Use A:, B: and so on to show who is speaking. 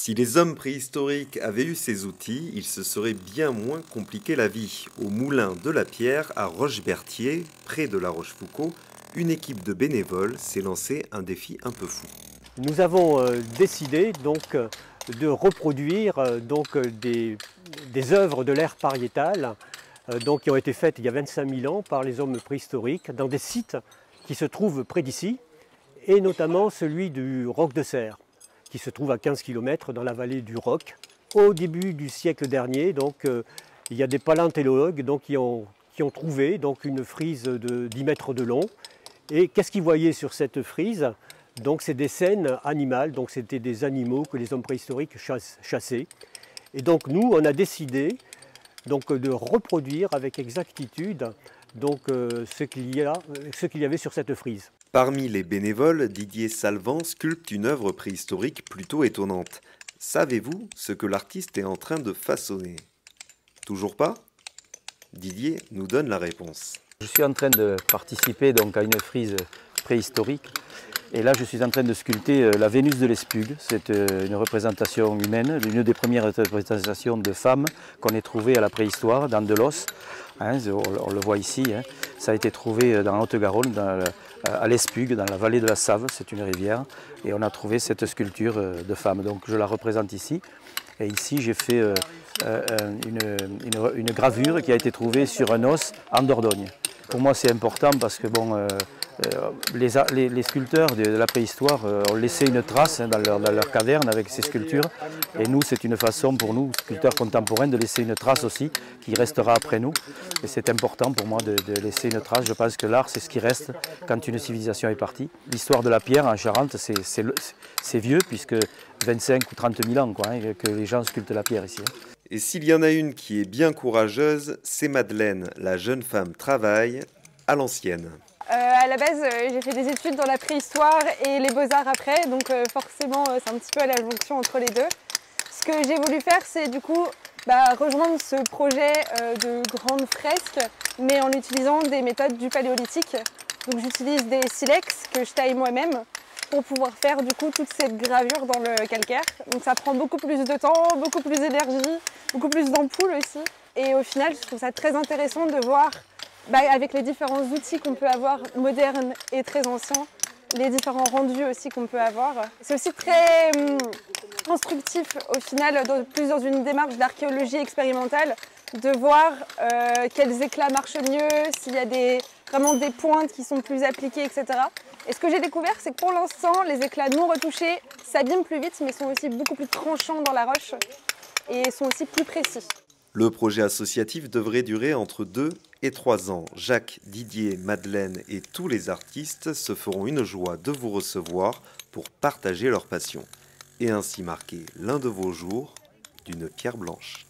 A: Si les hommes préhistoriques avaient eu ces outils, ils se seraient bien moins compliqué la vie. Au moulin de la Pierre, à Rochebertier, près de La Rochefoucauld, une équipe de bénévoles s'est lancé un défi un peu fou.
B: Nous avons décidé donc de reproduire des œuvres de l'ère pariétale qui ont été faites il y a 25 000 ans par les hommes préhistoriques dans des sites qui se trouvent près d'ici, et notamment celui du Roc de Serre, qui se trouve à 15 km dans la vallée du Roc. Au début du siècle dernier, il y a des paléontologues qui ont trouvé une frise de 10 mètres de long. Et qu'est-ce qu'ils voyaient sur cette frise? C'est des scènes animales, c'était des animaux que les hommes préhistoriques chassaient. Et donc nous, on a décidé de reproduire avec exactitude ce qu'il y avait sur cette frise.
A: Parmi les bénévoles, Didier Salvant sculpte une œuvre préhistorique plutôt étonnante. Savez-vous ce que l'artiste est en train de façonner? Toujours pas? Didier nous donne la réponse.
C: Je suis en train de participer à une frise préhistorique. Et là, je suis en train de sculpter la Vénus de l'Espugue. C'est une représentation humaine, l'une des premières représentations de femmes qu'on ait trouvées à la préhistoire, dans de l'os. On le voit ici. Ça a été trouvé dans Haute-Garonne, à l'Espugue, dans la vallée de la Save, c'est une rivière. Et on a trouvé cette sculpture de femme. Donc je la représente ici. Et ici, j'ai fait une gravure qui a été trouvée sur un os en Dordogne. Pour moi, c'est important parce que les sculpteurs de la préhistoire ont laissé une trace dans leur caverne avec ces sculptures. Et nous, c'est une façon pour nous, sculpteurs contemporains, de laisser une trace aussi qui restera après nous. Et c'est important pour moi de laisser une trace. Je pense que l'art, c'est ce qui reste quand une civilisation est partie. L'histoire de la pierre en Charente, c'est vieux, puisque 25 ou 30 000 ans que les gens sculptent la pierre ici.
A: Et s'il y en a une qui est bien courageuse, c'est Madeleine. La jeune femme travaille à l'ancienne.
D: À la base, j'ai fait des études dans la préhistoire et les beaux-arts après, donc forcément c'est un petit peu à la jonction entre les deux. Ce que j'ai voulu faire, c'est du coup rejoindre ce projet de grande fresque, mais en utilisant des méthodes du paléolithique. Donc j'utilise des silex que je taille moi-même pour pouvoir faire du coup toute cette gravure dans le calcaire. Donc ça prend beaucoup plus de temps, beaucoup plus d'énergie, beaucoup plus d'ampoules aussi. Et au final, je trouve ça très intéressant de voir avec les différents outils qu'on peut avoir, modernes et très anciens, les différents rendus aussi qu'on peut avoir. C'est aussi très instructif au final, plus dans une démarche d'archéologie expérimentale, de voir quels éclats marchent mieux, s'il y a vraiment des pointes qui sont plus appliquées, etc. Et ce que j'ai découvert, c'est que pour l'instant, les éclats non retouchés s'abîment plus vite, mais sont aussi beaucoup plus tranchants dans la roche et sont aussi plus précis.
A: Le projet associatif devrait durer entre 2 et 3 ans. Jacques, Didier, Madeleine et tous les artistes se feront une joie de vous recevoir pour partager leur passion et ainsi marquer l'un de vos jours d'une pierre blanche.